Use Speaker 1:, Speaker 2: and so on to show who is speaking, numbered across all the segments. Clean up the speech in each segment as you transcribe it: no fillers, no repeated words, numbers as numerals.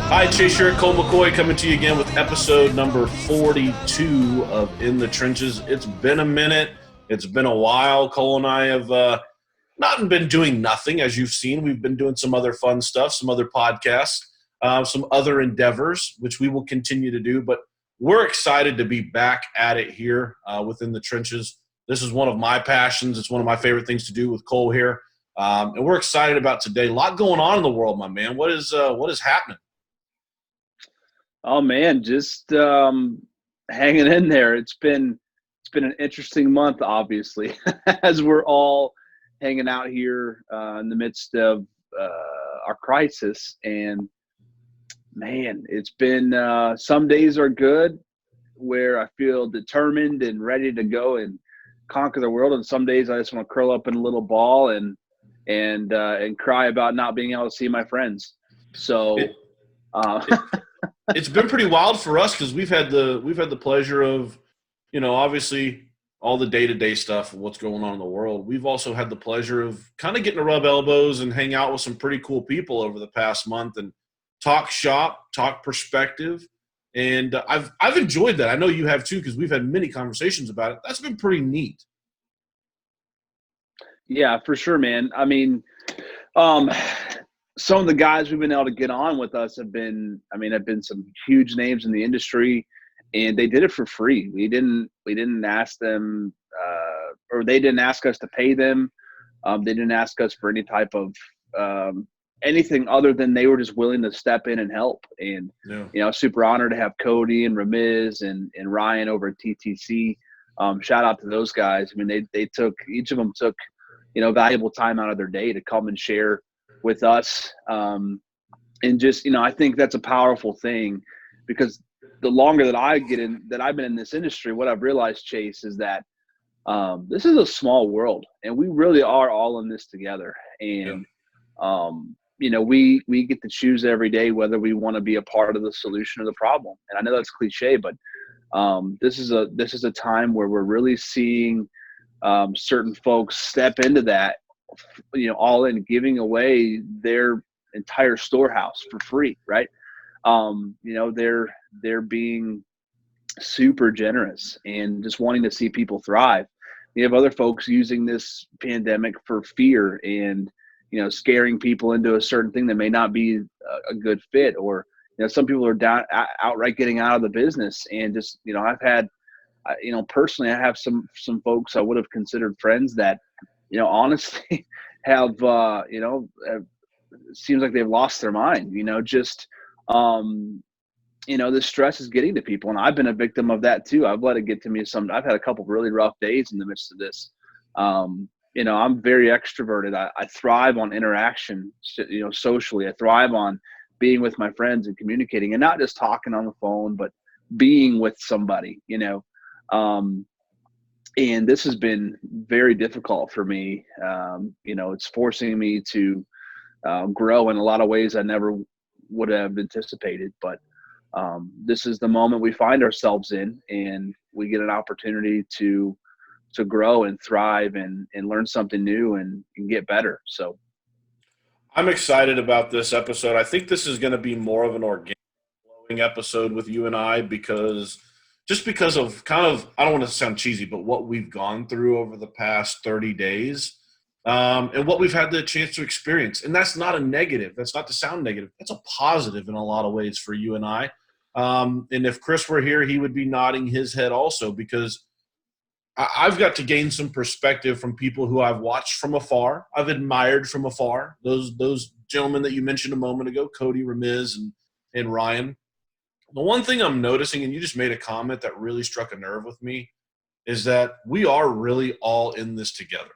Speaker 1: Hi, Chase here, Cole McCoy coming to you again with episode number 42 of In the Trenches. It's been a minute. It's been a while. Cole and I have not been doing nothing, as you've seen. We've been doing some other fun stuff, some other podcasts, some other endeavors, which we will continue to do. But we're excited to be back at it here within the trenches. This is one of my passions. It's one of my favorite things to do with Cole here. And we're excited about today. A lot going on in the world, my man. What is happening?
Speaker 2: Oh man, just hanging in there. It's been an interesting month, obviously, as we're all hanging out here in the midst of our crisis. And man, it's been some days are good, where I feel determined and ready to go and conquer the world, and some days I just want to curl up in a little ball and cry about not being able to see my friends. So.
Speaker 1: It's been pretty wild for us because we've had the pleasure of, obviously all the day-to-day stuff of what's going on in the world. We've also had the pleasure of kind of getting to rub elbows and hang out with some pretty cool people over the past month and talk shop, talk perspective. And I've enjoyed that. I know you have too, because we've had many conversations about it. That's been pretty neat.
Speaker 2: Yeah, for sure, man. I mean, some of the guys we've been able to get on with us have been some huge names in the industry, and they did it for free. We didn't ask them, or they didn't ask us to pay them. They didn't ask us for any type of anything other than they were just willing to step in and help. And, super honored to have Cody and Ramiz and Ryan over at TTC. Shout out to those guys. I mean, each of them took, valuable time out of their day to come and share with us. And just, I think that's a powerful thing, because the longer that I've been in this industry, what I've realized, Chase, is that this is a small world, and we really are all in this together. And, we get to choose every day whether we want to be a part of the solution or the problem. And I know that's cliche, but this is a time where we're really seeing certain folks step into that, all in, giving away their entire storehouse for free, right? They're being super generous and just wanting to see people thrive. You have other folks using this pandemic for fear and, scaring people into a certain thing that may not be a good fit, or, some people are outright getting out of the business. And just, I've had, personally, I have some folks I would have considered friends that, honestly have, it seems like they've lost their mind, this stress is getting to people. And I've been a victim of that too. I've let it get to me. I've had a couple of really rough days in the midst of this. I'm very extroverted. I thrive on interaction, socially. I thrive on being with my friends and communicating, and not just talking on the phone, but being with somebody, and this has been very difficult for me. It's forcing me to grow in a lot of ways I never would have anticipated. But this is the moment we find ourselves in, and we get an opportunity to grow and thrive and learn something new and get better. So
Speaker 1: I'm excited about this episode. I think this is going to be more of an organic flowing episode with you and I, because of kind of, I don't want to sound cheesy, but what we've gone through over the past 30 days and what we've had the chance to experience. And that's not a negative. That's not to sound negative. That's a positive in a lot of ways for you and I. And if Chris were here, he would be nodding his head also, because I've got to gain some perspective from people who I've watched from afar. I've admired from afar. Those gentlemen that you mentioned a moment ago, Cody, Ramiz, and Ryan. The one thing I'm noticing, and you just made a comment that really struck a nerve with me, is that we are really all in this together.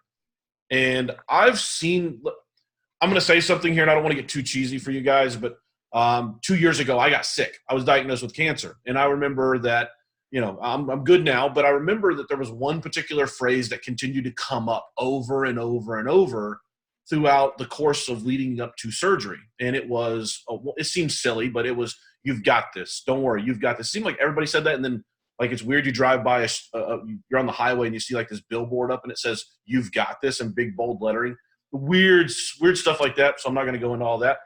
Speaker 1: And I'm going to say something here, and I don't want to get too cheesy for you guys, but 2 years ago, I got sick. I was diagnosed with cancer. And I remember that, I'm good now, but I remember that there was one particular phrase that continued to come up over and over and over throughout the course of leading up to surgery. And it was, it seems silly, but it was, "You've got this. Don't worry. You've got this." It seemed like everybody said that. And then, like, it's weird. You drive by, you're on the highway and you see like this billboard up and it says, "You've got this," in big bold lettering. Weird stuff like that. So I'm not going to go into all that.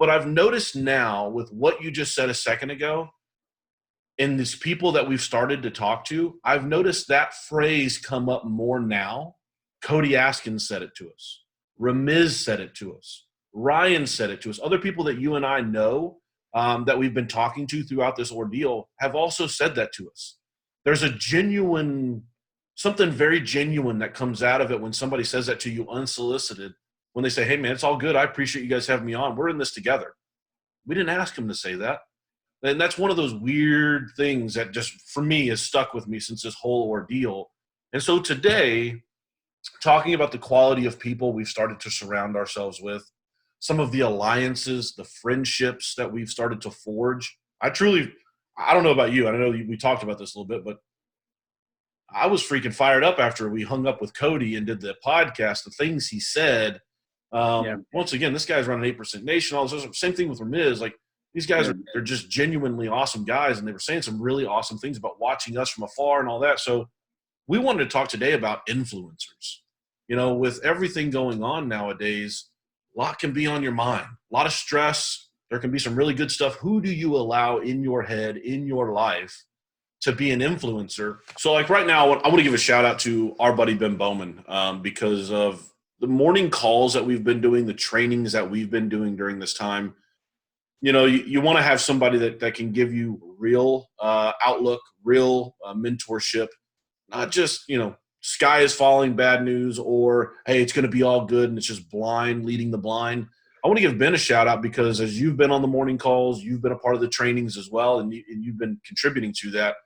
Speaker 1: But I've noticed now with what you just said a second ago, and these people that we've started to talk to, I've noticed that phrase come up more now. Cody Askins said it to us. Ramiz said it to us. Ryan said it to us. Other people that you and I know that we've been talking to throughout this ordeal have also said that to us. There's something very genuine that comes out of it when somebody says that to you unsolicited, when they say, hey, man, it's all good. I appreciate you guys having me on. We're in this together. We didn't ask him to say that. And that's one of those weird things that just, for me, has stuck with me since this whole ordeal. And so today, talking about the quality of people we've started to surround ourselves with, some of the alliances, the friendships that we've started to forge. I don't know about you. I know we talked about this a little bit, but I was freaking fired up after we hung up with Cody and did the podcast, the things he said. Once again, this guy's running 8% Nation. All this, same thing with Ramiz. Like, these guys they're just genuinely awesome guys, and they were saying some really awesome things about watching us from afar and all that. So we wanted to talk today about influencers. You know, with everything going on nowadays, a lot can be on your mind, a lot of stress. There can be some really good stuff. Who do you allow in your head, in your life, to be an influencer? So, like right now, I want to give a shout out to our buddy Ben Bowman because of the morning calls that we've been doing, the trainings that we've been doing during this time. You know, you want to have somebody that can give you real outlook, real mentorship, not just, sky is falling bad news or, hey, it's going to be all good and it's just blind leading the blind. I want to give Ben a shout out because as you've been on the morning calls, you've been a part of the trainings as well, and you've been contributing to that.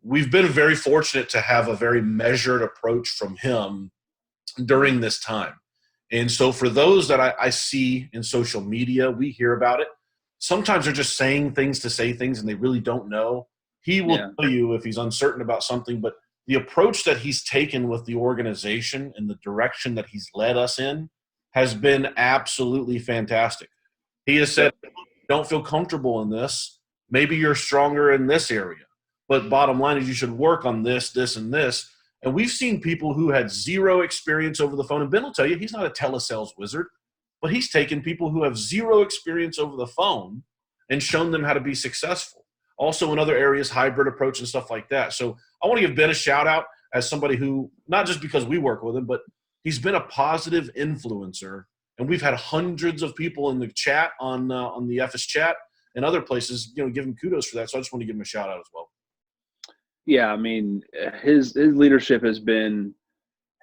Speaker 1: We've been very fortunate to have a very measured approach from him during this time. And so for those that I see in social media, we hear about it. Sometimes they're just saying things to say things and they really don't know. He will tell you if he's uncertain about something, but the approach that he's taken with the organization and the direction that he's led us in has been absolutely fantastic. He has said, don't feel comfortable in this. Maybe you're stronger in this area. But bottom line is you should work on this, this, and this. And we've seen people who had zero experience over the phone. And Ben will tell you he's not a telesales wizard, but he's taken people who have zero experience over the phone and shown them how to be successful. Also in other areas, hybrid approach and stuff like that. So I want to give Ben a shout out as somebody who, not just because we work with him, but he's been a positive influencer. And we've had hundreds of people in the chat on the Efes chat and other places, give him kudos for that. So I just want to give him a shout out as well.
Speaker 2: Yeah, I mean, his leadership has been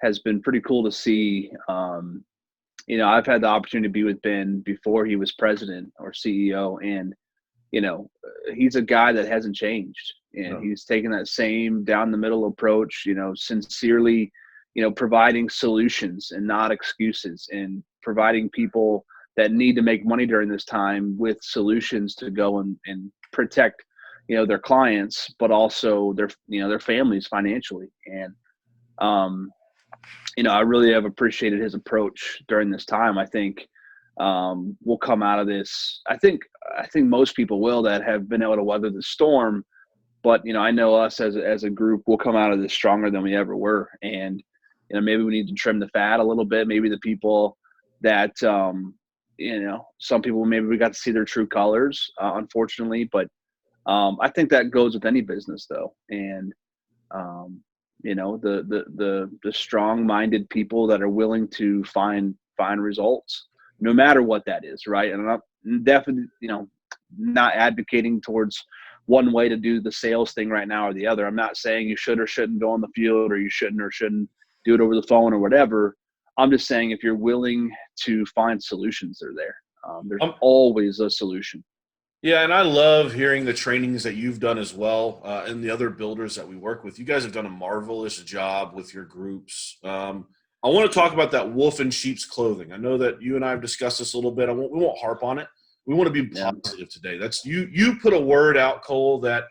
Speaker 2: pretty cool to see. I've had the opportunity to be with Ben before he was president or CEO, and he's a guy that hasn't changed, and he's taken that same down the middle approach. Sincerely, providing solutions and not excuses, and providing people that need to make money during this time with solutions to go and protect their clients, but also their families financially. And, I really have appreciated his approach during this time. I think we'll come out of this. I think most people will that have been able to weather the storm, but, I know us as a group, we'll come out of this stronger than we ever were. And, maybe we need to trim the fat a little bit. Maybe the people that, some people, maybe we got to see their true colors, unfortunately, but I think that goes with any business though. And, the strong-minded people that are willing to find results, no matter what that is. Right. And I'm definitely, not advocating towards one way to do the sales thing right now or the other. I'm not saying you should or shouldn't go on the field, or you shouldn't or shouldn't do it over the phone or whatever. I'm just saying, if you're willing to find solutions, they're there. There's always a solution.
Speaker 1: Yeah, and I love hearing the trainings that you've done as well, and the other builders that we work with. You guys have done a marvelous job with your groups. I want to talk about that wolf in sheep's clothing. I know that you and I have discussed this a little bit. We won't harp on it. We want to be positive today. That's you put a word out, Cole, that,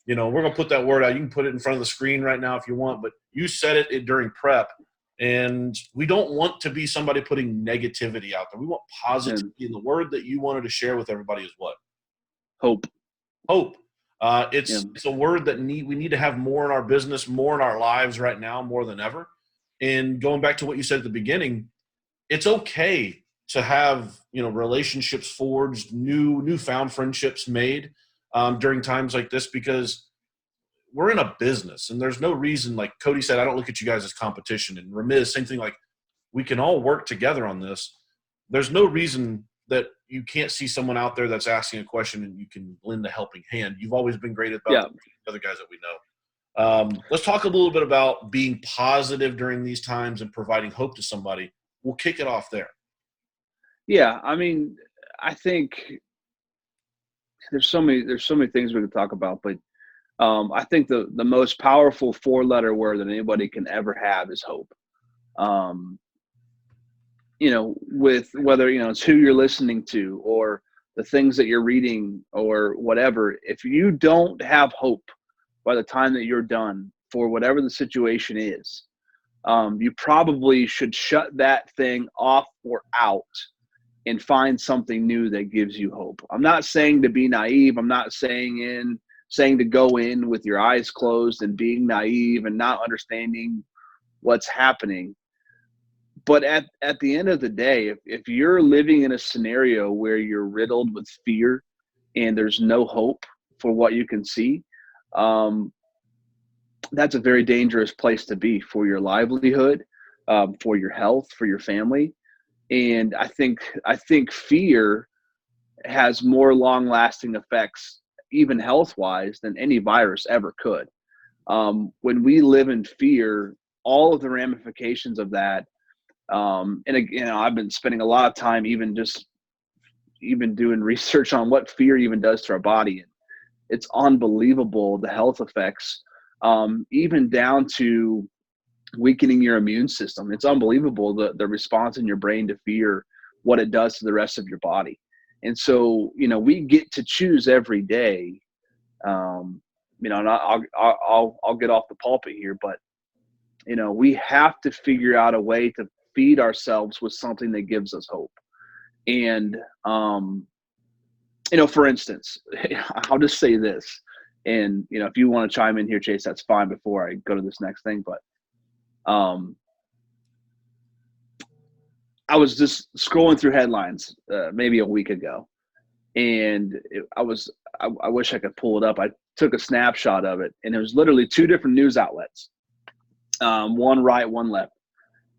Speaker 1: we're going to put that word out. You can put it in front of the screen right now if you want, but you said it during prep. And we don't want to be somebody putting negativity out there. We want positivity. And the word that you wanted to share with everybody is what?
Speaker 2: Hope.
Speaker 1: It's a word that we need to have more in our business, more in our lives right now, more than ever. And going back to what you said at the beginning, it's okay to have, relationships forged, newfound friendships made during times like this, because we're in a business and there's no reason, like Cody said, I don't look at you guys as competition. And Ramiz, same thing, like we can all work together on this. There's no reason that you can't see someone out there that's asking a question and you can lend a helping hand. You've always been great about the other guys that we know. Let's talk a little bit about being positive during these times and providing hope to somebody. We'll kick it off there.
Speaker 2: Yeah, I mean, I think there's so many things we could talk about, but I think the most powerful 4-letter word that anybody can ever have is hope. With whether it's who you're listening to or the things that you're reading or whatever, if you don't have hope by the time that you're done for whatever the situation is, you probably should shut that thing off or out and find something new that gives you hope. I'm not saying to be naive. I'm not saying to go in with your eyes closed and being naive and not understanding what's happening. But at the end of the day, if you're living in a scenario where you're riddled with fear and there's no hope for what you can see, that's a very dangerous place to be for your livelihood, for your health, for your family. And I think fear has more long-lasting effects, even health-wise, than any virus ever could. When we live in fear, all of the ramifications of that, and again, I've been spending a lot of time even doing research on what fear even does to our body. It's unbelievable, the health effects, even down to weakening your immune system. It's unbelievable the response in your brain to fear, what it does to the rest of your body. And so, we get to choose every day. And I'll get off the pulpit here, but we have to figure out a way to feed ourselves with something that gives us hope. And for instance, I'll just say this, and if you want to chime in here, Chase, that's fine before I go to this next thing. But I was just scrolling through headlines maybe a week ago, and I wish I could pull it up. I took a snapshot of it, and it was literally 2 different news outlets, one right, one left.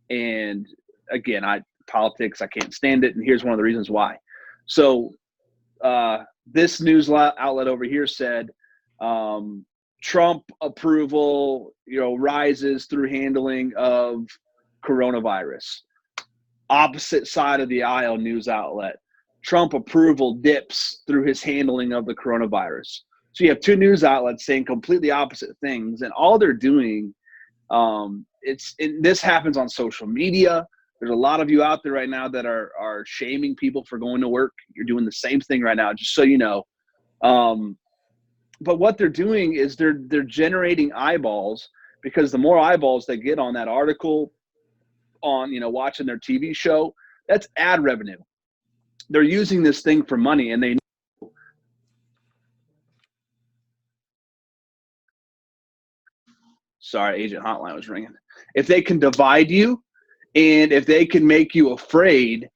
Speaker 2: And again, politics, I can't stand it, and here's one of the reasons why. So this news outlet over here said Trump approval, rises through handling of coronavirus. Opposite side of the aisle news outlet, Trump approval dips through his handling of the coronavirus. So you have 2 news outlets saying completely opposite things, and all they're doing, this happens on social media. There's a lot of you out there right now that are shaming people for going to work. You're doing the same thing right now, just so you know. But what they're doing is they're generating eyeballs, because the more eyeballs they get on that article, on watching their TV show, that's ad revenue. They're using this thing for money, and they know. Sorry, agent hotline was ringing. If they can divide you, and if they can make you afraid,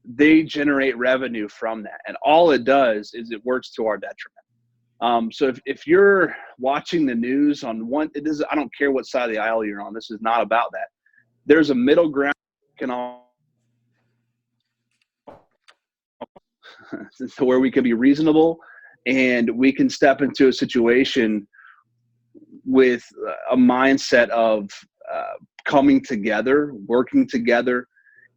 Speaker 2: they generate revenue from that. And all it does is it works to our detriment. So if you're watching the news on one, I don't care what side of the aisle you're on. This is not about that. There's a middle ground where we can be reasonable, and we can step into a situation with a mindset of coming together, working together,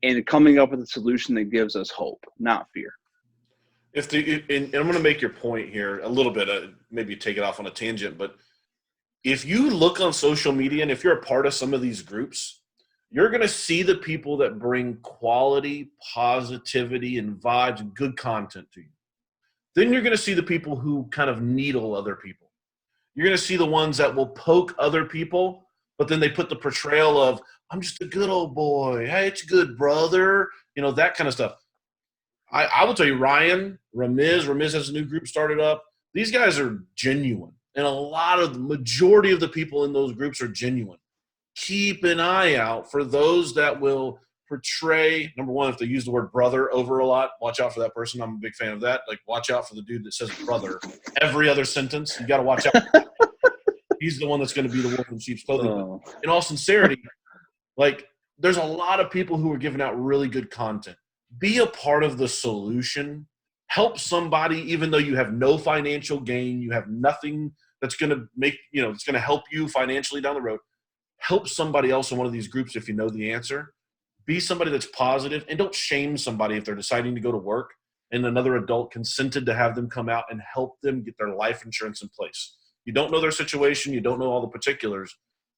Speaker 2: and coming up with a solution that gives us hope, not fear.
Speaker 1: And I'm going to make your point here a little bit, maybe take it off on a tangent, but if you look on social media and if you're a part of some of these groups, you're going to see the people that bring quality, positivity, and vibes and good content to you. Then you're going to see the people who kind of needle other people. You're going to see the ones that will poke other people, but then they put the portrayal of, I'm just a good old boy. Hey, it's good, brother. That kind of stuff. I will tell you, Ryan, Ramiz has a new group started up. These guys are genuine. And the majority of the people in those groups are genuine. Keep an eye out for those that will portray, number one, if they use the word brother over a lot, watch out for that person. I'm a big fan of that. Like, watch out for the dude that says brother every other sentence. You got to watch out. He's the one that's going to be the wolf in sheep's clothing.
Speaker 2: Oh.
Speaker 1: But in all sincerity, like, there's a lot of people who are giving out really good content. Be a part of the solution. Help somebody, even though you have no financial gain, you have nothing that's going to make, it's going to help you financially down the road. Help somebody else in one of these groups if you know the answer. Be somebody that's positive, and don't shame somebody if they're deciding to go to work and another adult consented to have them come out and help them get their life insurance in place. You don't know their situation. You don't know all the particulars.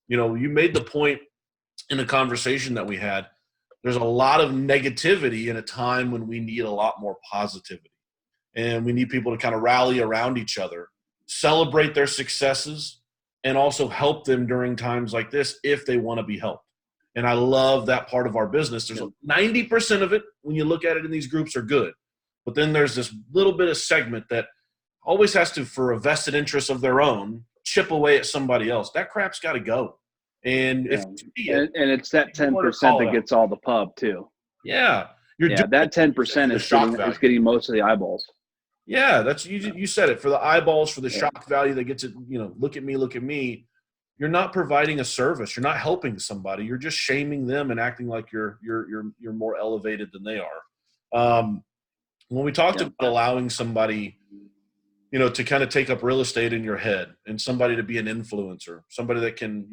Speaker 1: You made the point in a conversation that we had. There's a lot of negativity in a time when we need a lot more positivity. And we need people to kind of rally around each other, celebrate their successes, and also help them during times like this if they want to be helped. And I love that part of our business. There's 90% of it, when you look at it in these groups, are good. But then there's this little bit of segment that always has to, for a vested interest of their own, chip away at somebody else. That crap's got to go. And if you see it,
Speaker 2: and it's that 10% that gets all the pub too.
Speaker 1: Yeah.
Speaker 2: That 10% is getting most of the eyeballs.
Speaker 1: Yeah, that's you said it. For the eyeballs, for the shock value that gets it, look at me. You're not providing a service. You're not helping somebody. You're just shaming them and acting like you're more elevated than they are. When we talked about allowing somebody, to kind of take up real estate in your head, and somebody to be an influencer, somebody that can,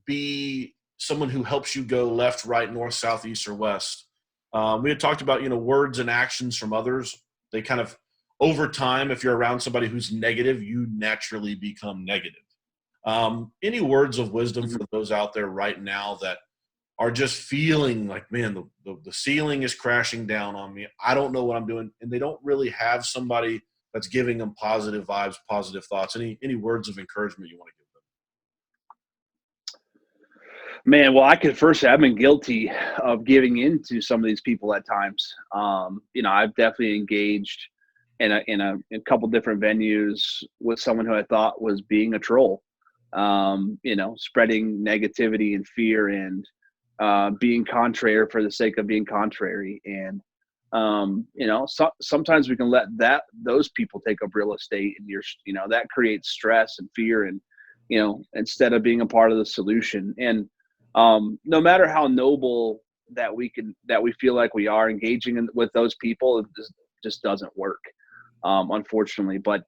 Speaker 1: be someone who helps you go left, right, north, south, east, or west. We had talked about, words and actions from others. They kind of, over time, if you're around somebody who's negative, you naturally become negative. Any words of wisdom for those out there right now that are just feeling like, man, the ceiling is crashing down on me. I don't know what I'm doing. And they don't really have somebody that's giving them positive vibes, positive thoughts. Any words of encouragement you want to give them?
Speaker 2: Man, well, I could first say I've been guilty of giving in to some of these people at times. I've definitely engaged in a couple different venues with someone who I thought was being a troll. Spreading negativity and fear and being contrary for the sake of being contrary. And, sometimes we can let those people take up real estate, and that creates stress and fear, and, instead of being a part of the solution. And no matter how noble that we feel like we are, engaging with those people, it just doesn't work, unfortunately. But,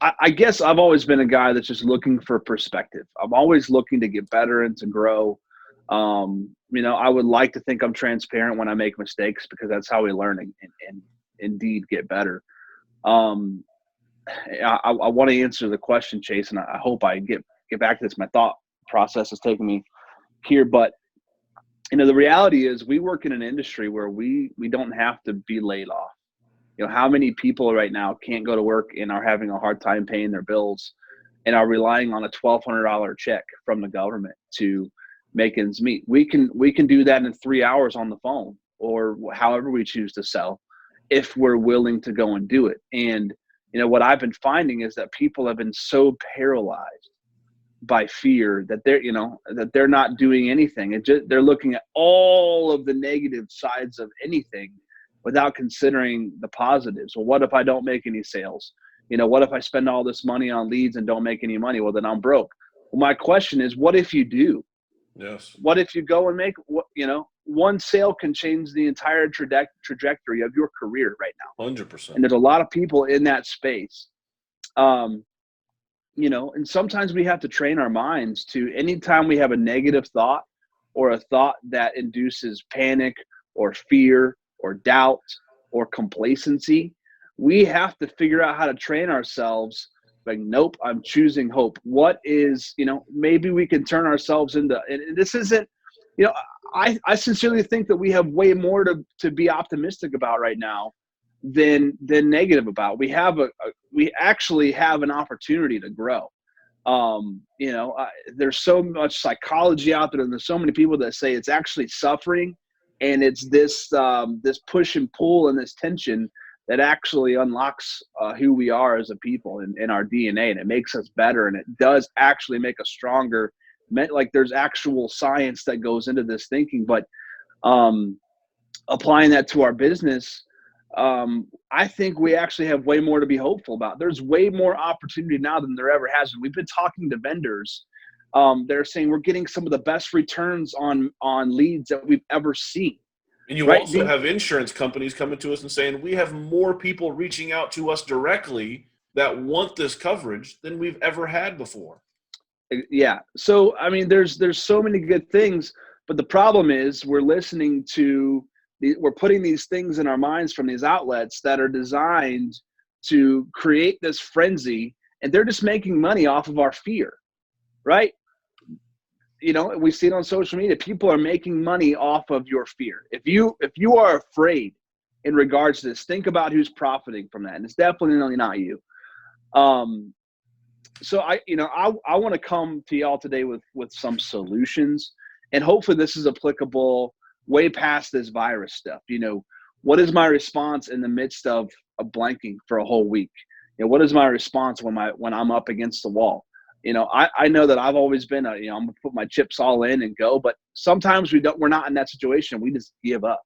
Speaker 2: I guess I've always been a guy that's just looking for perspective. I'm always looking to get better and to grow. I would like to think I'm transparent when I make mistakes, because that's how we learn and indeed get better. I want to answer the question, Chase, and I hope I get back to this. My thought process is taking me here, but the reality is we work in an industry where we don't have to be laid off. How many people right now can't go to work and are having a hard time paying their bills and are relying on a $1,200 check from the government to make ends meet? We can do that in 3 hours on the phone, or however we choose to sell, if we're willing to go and do it. And, what I've been finding is that people have been so paralyzed by fear that they're not doing anything. They're looking at all of the negative sides of anything without considering the positives. Well, what if I don't make any sales? What if I spend all this money on leads and don't make any money? Well, then I'm broke. Well, my question is, what if you do?
Speaker 1: Yes.
Speaker 2: What if you go and make, one sale can change the entire trajectory of your career right now.
Speaker 1: 100%.
Speaker 2: And there's a lot of people in that space. And sometimes we have to train our minds to, anytime we have a negative thought or a thought that induces panic or fear or doubt or complacency, we have to figure out how to train ourselves. Like, nope, I'm choosing hope. What is, maybe we can turn ourselves into, and this isn't, I sincerely think that we have way more to be optimistic about right now than negative about. We actually have an opportunity to grow. There's so much psychology out there, and there's so many people that say it's actually suffering, and it's this push and pull and this tension that actually unlocks who we are as a people and our DNA, and it makes us better, and it does actually make us stronger Like there's actual science that goes into this thinking, but applying that to our business, I think we actually have way more to be hopeful about. There's way more opportunity now than there ever has been. We've been talking to vendors. They're saying we're getting some of the best returns on leads that we've ever seen.
Speaker 1: And you
Speaker 2: Right?
Speaker 1: also have insurance companies coming to us and saying, we have more people reaching out to us directly that want this coverage than we've ever had before.
Speaker 2: Yeah. So, I mean, there's so many good things, but the problem is we're putting these things in our minds from these outlets that are designed to create this frenzy, and they're just making money off of our fear, right? You know, we see it on social media. People are making money off of your fear. If you are afraid in regards to this, think about who's profiting from that, and it's definitely not you. So I want to come to y'all today with some solutions, and hopefully this is applicable way past this virus stuff. You know, what is my response in the midst of blanking for a whole week? You know, what is my response when I'm up against the wall? You know, I know that I've always been I'm gonna put my chips all in and go, but sometimes we're not in that situation. We just give up.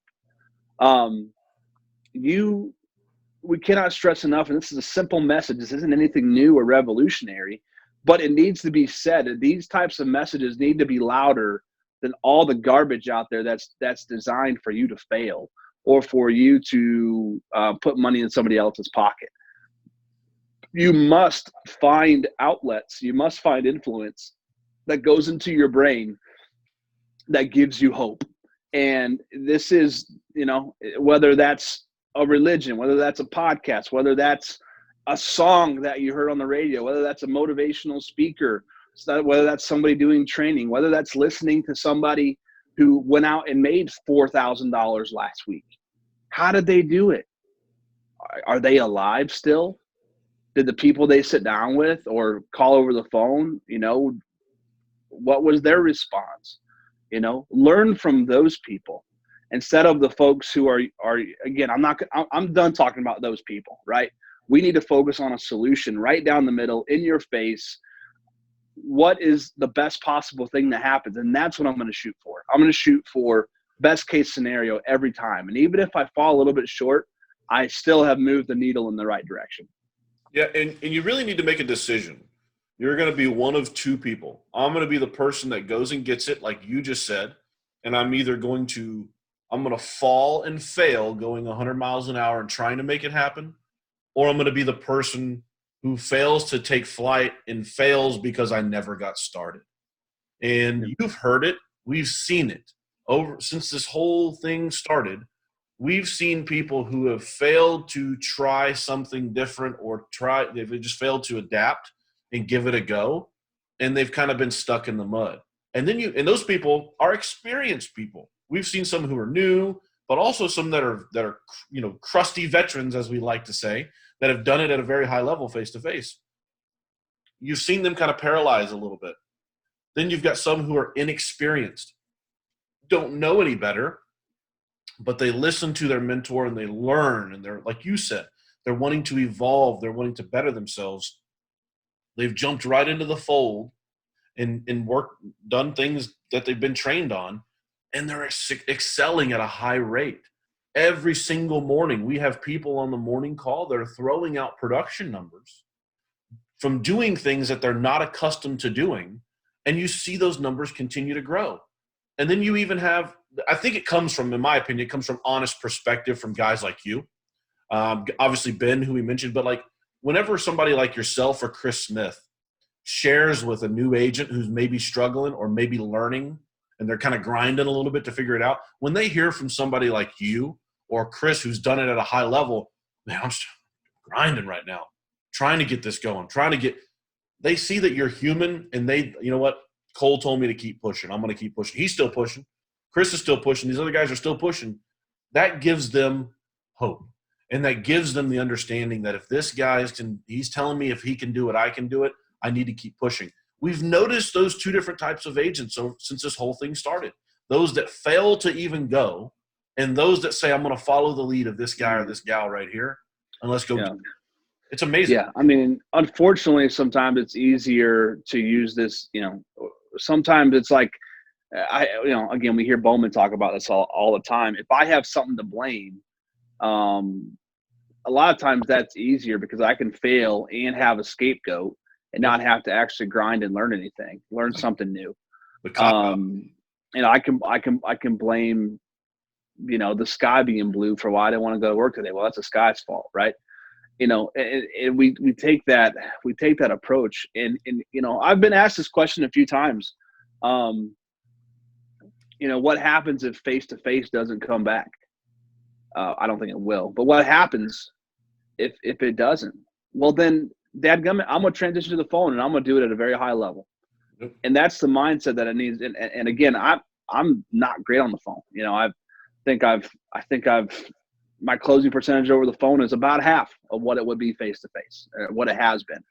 Speaker 2: We cannot stress enough, and this is a simple message. This isn't anything new or revolutionary, but it needs to be said. These types of messages need to be louder than all the garbage out there that's designed for you to fail or for you to put money in somebody else's pocket. You must find outlets. You must find influence that goes into your brain that gives you hope. And this is, whether that's a religion, whether that's a podcast, whether that's a song that you heard on the radio, whether that's a motivational speaker, whether that's somebody doing training, whether that's listening to somebody who went out and made $4,000 last week. How did they do it? Are they alive still? Did the people they sit down with or call over the phone, what was their response? Learn from those people instead of the folks who are again, I'm done talking about those people, right? We need to focus on a solution right down the middle, in your face. What is the best possible thing that happens? And that's what I'm going to shoot for. I'm going to shoot for best case scenario every time. And even if I fall a little bit short, I still have moved the needle in the right direction.
Speaker 1: Yeah, and you really need to make a decision. You're going to be one of two people. I'm going to be the person that goes and gets it, like you just said, and I'm going to fall and fail going 100 miles an hour and trying to make it happen, or I'm going to be the person who fails to take flight and fails because I never got started. And you've heard it. We've seen it since this whole thing started. We've seen people who have failed to try something different they've just failed to adapt and give it a go, and they've kind of been stuck in the mud. And those people are experienced people. We've seen some who are new, but also some that are crusty veterans, as we like to say, that have done it at a very high level face to face. You've seen them kind of paralyzed a little bit. Then you've got some who are inexperienced, don't know any better, but they listen to their mentor and they learn, and they're, like you said, they're wanting to evolve. They're wanting to better themselves. They've jumped right into the fold and done things that they've been trained on, and they're excelling at a high rate. Every single morning, we have people on the morning call that are throwing out production numbers from doing things that they're not accustomed to doing, and you see those numbers continue to grow. And then you even have, I think it comes from, in my opinion, it comes from honest perspective from guys like you. Obviously Ben, who we mentioned, but like whenever somebody like yourself or Chris Smith shares with a new agent who's maybe struggling or maybe learning, and they're kind of grinding a little bit to figure it out, when they hear from somebody like you or Chris who's done it at a high level, man, I'm grinding right now, trying to get this going, they see that you're human, and they, you know what, Cole told me to keep pushing. I'm going to keep pushing. He's still pushing. Chris is still pushing. These other guys are still pushing. That gives them hope. And that gives them the understanding that if this guy he's telling me if he can do it, I can do it. I need to keep pushing. We've noticed those two different types of agents since this whole thing started. Those that fail to even go, and those that say, I'm going to follow the lead of this guy or this gal right here, and let's go. Yeah. It's amazing.
Speaker 2: Yeah. I mean, unfortunately, sometimes it's easier to use this, sometimes it's like, again, we hear Bowman talk about this all the time. If I have something to blame, a lot of times that's easier because I can fail and have a scapegoat and
Speaker 1: Yep.
Speaker 2: not have to actually grind and learn something new.
Speaker 1: The cop out.
Speaker 2: I can blame, the sky being blue for why I didn't want to go to work today. Well, that's the sky's fault, right? And we take that approach. And I've been asked this question a few times. What happens if face-to-face doesn't come back? I don't think it will. But what happens if it doesn't? Well, then, dadgummit, I'm going to transition to the phone, and I'm going to do it at a very high level.
Speaker 1: Yep.
Speaker 2: And that's the mindset that it needs. And again, I'm not great on the phone. I think my closing percentage over the phone is about half of what it would be face-to-face, what it has been.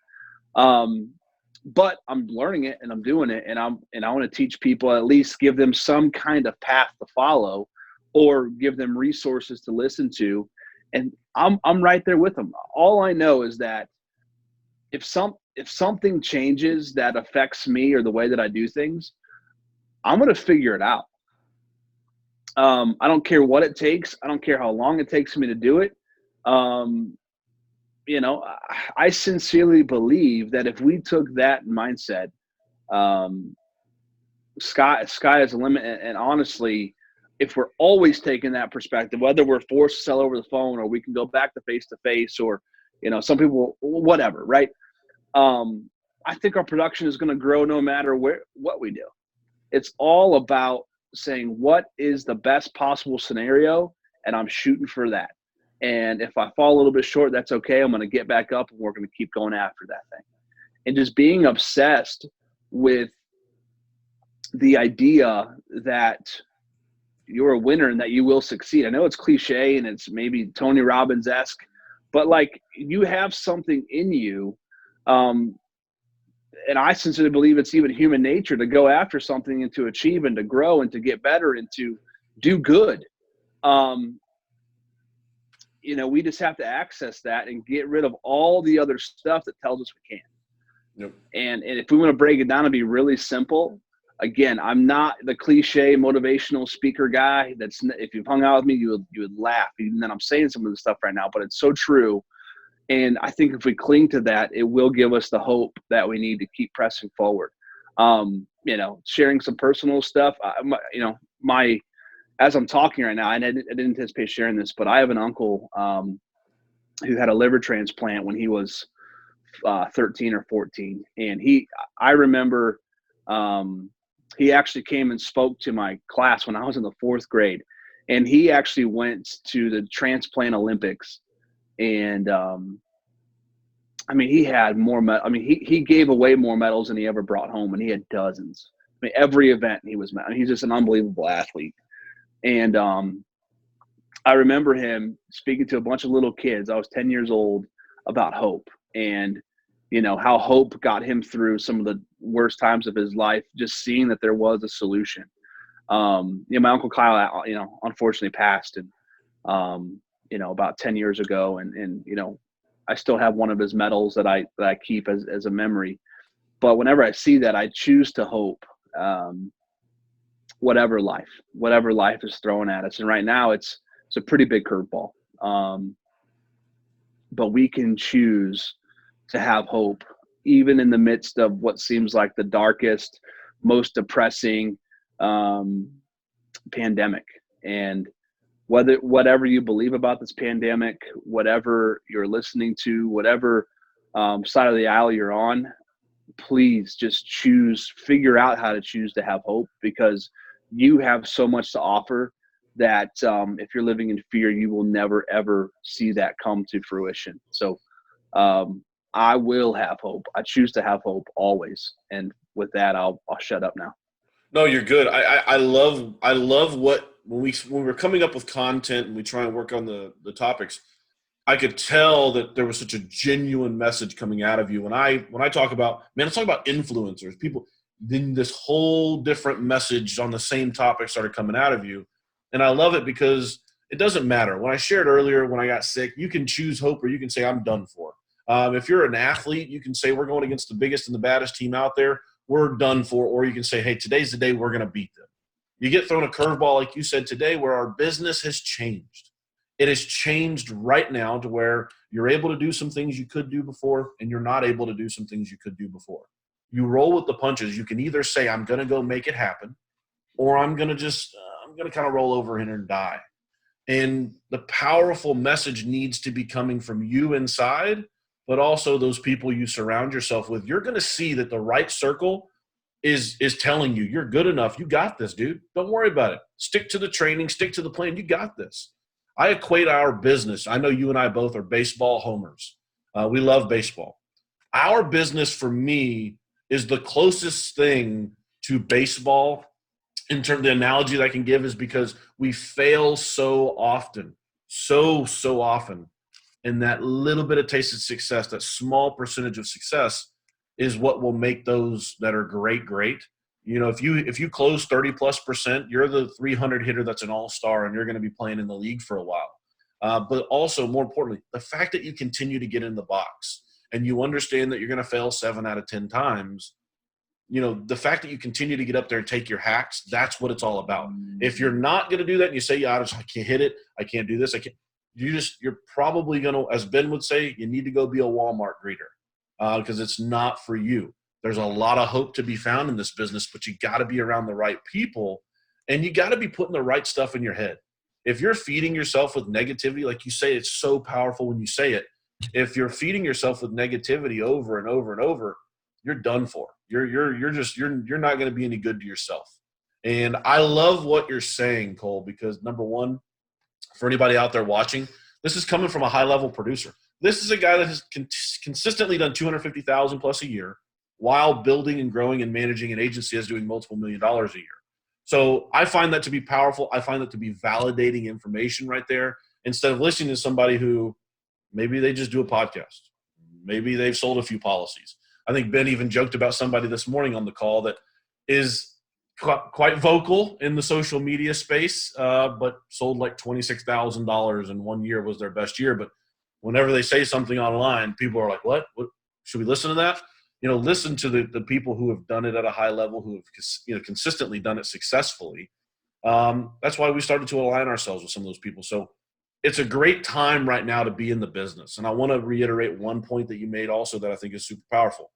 Speaker 2: But I'm learning it and I'm doing it, and I want to teach people, at least give them some kind of path to follow, or give them resources to listen to. And I'm right there with them. All I know is that if something changes that affects me or the way that I do things, I'm going to figure it out. I don't care what it takes. I don't care how long it takes me to do it. I sincerely believe that if we took that mindset, sky is the limit. And honestly, if we're always taking that perspective, whether we're forced to sell over the phone or we can go back to face, or, some people, whatever, right? I think our production is going to grow no matter what we do. It's all about saying, what is the best possible scenario? And I'm shooting for that. And if I fall a little bit short, that's okay. I'm going to get back up and we're going to keep going after that thing. And just being obsessed with the idea that you're a winner and that you will succeed. I know it's cliche and it's maybe Tony Robbins-esque, but like, you have something in you. And I sincerely believe it's even human nature to go after something and to achieve and to grow and to get better and to do good. We just have to access that and get rid of all the other stuff that tells us we can't.
Speaker 1: Yep.
Speaker 2: And if we want to break it down and be really simple, again, I'm not the cliche motivational speaker guy. If you've hung out with me, you would laugh. Even then, I'm saying some of the stuff right now, but it's so true. And I think if we cling to that, it will give us the hope that we need to keep pressing forward. Sharing some personal stuff. As I'm talking right now, and I didn't anticipate sharing this, but I have an uncle who had a liver transplant when he was 13 or 14. And I remember he actually came and spoke to my class when I was in the 4th grade. And he actually went to the transplant Olympics. And he had more he gave away more medals than he ever brought home, and he had dozens. Every event he was he's just an unbelievable athlete. And I remember him speaking to a bunch of little kids. I was 10 years old, about hope, and how hope got him through some of the worst times of his life, just seeing that there was a solution. My Uncle Kyle, unfortunately passed, and about 10 years ago, and I still have one of his medals that I keep as a memory. But whenever I see that, I choose to hope, whatever life is throwing at us. And right now it's a pretty big curveball. But we can choose to have hope, even in the midst of what seems like the darkest, most depressing pandemic. And whatever you believe about this pandemic, whatever you're listening to, whatever side of the aisle you're on, please just figure out how to choose to have hope, because you have so much to offer that if you're living in fear, you will never, ever see that come to fruition. So I will have hope. I choose to have hope always. And with that, I'll shut up now.
Speaker 1: No, you're good. I love when we're coming up with content and we try and work on the topics. I could tell that there was such a genuine message coming out of you. When I talk about, let's talk about influencers, people, then this whole different message on the same topic started coming out of you. And I love it because it doesn't matter. When I shared earlier, when I got sick, you can choose hope or you can say I'm done for. If you're an athlete, you can say we're going against the biggest and the baddest team out there, we're done for. Or you can say, hey, today's the day we're going to beat them. You get thrown a curveball, like you said today, where our business has changed. It has changed right now to where you're able to do some things you could do before, and you're not able to do some things you could do before. You roll with the punches. You can either say, I'm going to go make it happen, or I'm going to kind of roll over here and die. And the powerful message needs to be coming from you inside, but also those people you surround yourself with. You're going to see that the right circle is telling you you're good enough. You got this, dude. Don't worry about it. Stick to the training, stick to the plan. You got this. I equate our business. I know you and I both are baseball homers. We love baseball. Our business, for me, is the closest thing to baseball in terms of the analogy that I can give, is because we fail so often, so often. And that little bit of taste of success, that small percentage of success, is what will make those that are great. You know, if you close 30+%, you're the 300 hitter that's an all-star, and you're going to be playing in the league for a while. But also, more importantly, the fact that you continue to get in the box and you understand that you're going to fail 7 out of 10 times, you know, the fact that you continue to get up there and take your hacks, that's what it's all about. If you're not going to do that and you say, yeah, I can't hit it, I can't do this, you're probably going to, as Ben would say, you need to go be a Walmart greeter. Because it's not for you. There's a lot of hope to be found in this business, but you got to be around the right people, and you got to be putting the right stuff in your head. If you're feeding yourself with negativity, like you say, it's so powerful when you say it. If you're feeding yourself with negativity over and over and over, you're done for. You're not going to be any good to yourself. And I love what you're saying, Cole, because number one, for anybody out there watching, this is coming from a high-level producer. This is a guy that has consistently done $250,000 plus a year while building and growing and managing an agency that's doing multiple $1 million a year. So I find that to be powerful. I find that to be validating information right there, instead of listening to somebody who maybe they just do a podcast. Maybe they've sold a few policies. I think Ben even joked about somebody this morning on the call that is quite vocal in the social media space, but sold like $26,000 in 1 year was their best year. But whenever they say something online, people are like, what? Should we listen to that? You know, listen to the people who have done it at a high level, who have, you know, consistently done it successfully. That's why we started to align ourselves with some of those people. So it's a great time right now to be in the business. And I want to reiterate one point that you made also that I think is super powerful.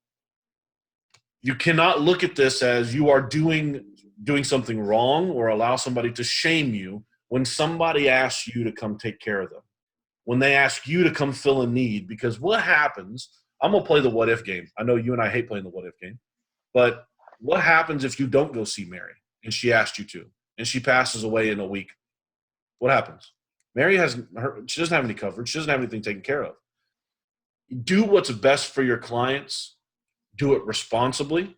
Speaker 1: You cannot look at this as you are doing something wrong or allow somebody to shame you when somebody asks you to come take care of them, when they ask you to come fill a need. Because what happens, I'm going to play the what if game. I know you and I hate playing the what if game, but what happens if you don't go see Mary and she asked you to, and she passes away in a week? What happens? Mary she doesn't have any coverage. She doesn't have anything taken care of. Do what's best for your clients. Do it responsibly,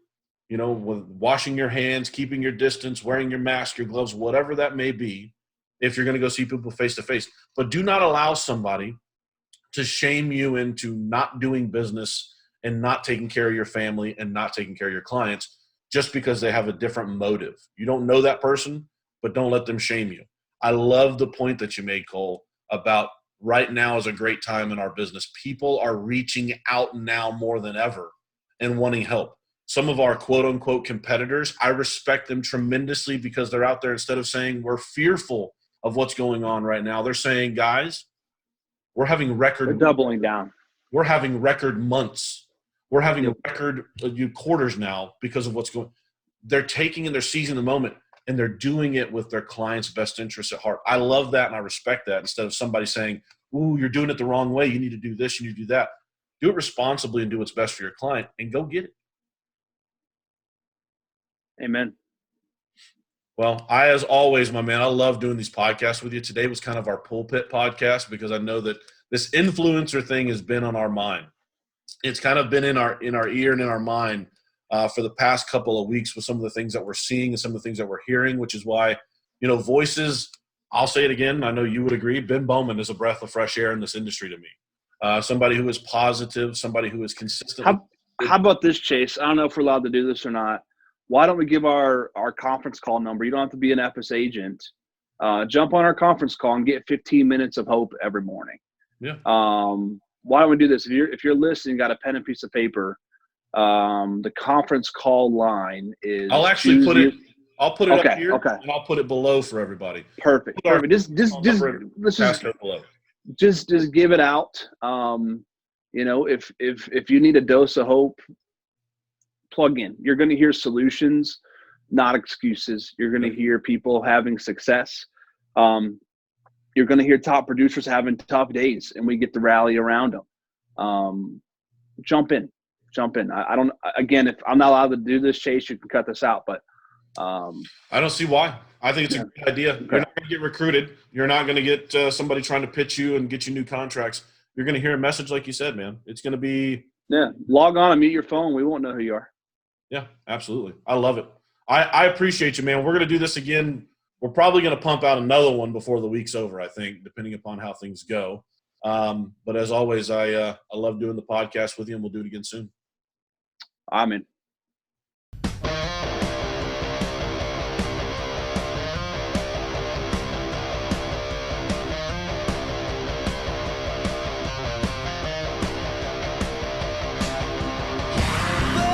Speaker 1: you know, with washing your hands, keeping your distance, wearing your mask, your gloves, whatever that may be, if you're going to go see people face to face. But do not allow somebody to shame you into not doing business and not taking care of your family and not taking care of your clients just because they have a different motive. You don't know that person, but don't let them shame you. I love the point that you made, Cole, about right now is a great time in our business. People are reaching out now more than ever and wanting help. Some of our quote-unquote competitors, I respect them tremendously because they're out there, instead of saying we're fearful of what's going on right now, they're saying, guys, we're having record.
Speaker 2: They're doubling down.
Speaker 1: We're having record months. We're having record quarters now because of what's going on. They're taking and they're seizing the moment, and they're doing it with their client's best interests at heart. I love that, and I respect that, instead of somebody saying, ooh, you're doing it the wrong way. You need to do this, you need to do that. Do it responsibly and do what's best for your client, and go get it.
Speaker 2: Amen.
Speaker 1: Well, as always, my man, I love doing these podcasts with you. Today was kind of our pulpit podcast because I know that this influencer thing has been on our mind. It's kind of been in our ear and in our mind for the past couple of weeks with some of the things that we're seeing and some of the things that we're hearing, which is why, you know, voices, I'll say it again, I know you would agree, Ben Bowman is a breath of fresh air in this industry to me. Somebody who is positive, somebody who is consistent.
Speaker 2: How about this, Chase? I don't know if we're allowed to do this or not. Why don't we give our conference call number? You don't have to be an Efes agent. Jump on our conference call and get 15 minutes of hope every morning.
Speaker 1: Yeah.
Speaker 2: Why don't we do this? If you're listening, got a pen and piece of paper, The conference call line is
Speaker 1: I'll actually put it. I'll put it up
Speaker 2: Okay,
Speaker 1: here,
Speaker 2: okay.
Speaker 1: and I'll put it below for everybody.
Speaker 2: Perfect.
Speaker 1: Put our
Speaker 2: Just
Speaker 1: number and
Speaker 2: let's
Speaker 1: passcode below.
Speaker 2: just give it out. If you need a dose of hope, plug in. You're going to hear solutions, not excuses. You're going to hear people having success. You're going to hear top producers having tough days, and we get to rally around them. Jump in. I don't. Again, if I'm not allowed to do this, Chase, you can cut this out. But
Speaker 1: I don't see why. I think it's a good idea.
Speaker 2: Okay.
Speaker 1: You're not going to get recruited. You're not going to get somebody trying to pitch you and get you new contracts. You're going to hear a message like you said, man. It's going to be
Speaker 2: log on and mute your phone. We won't know who you are.
Speaker 1: Yeah, absolutely. I love it. I appreciate you, man. We're going to do this again. We're probably going to pump out another one before the week's over, I think, depending upon how things go. But as always, I love doing the podcast with you, and we'll do it again soon.
Speaker 2: I'm in.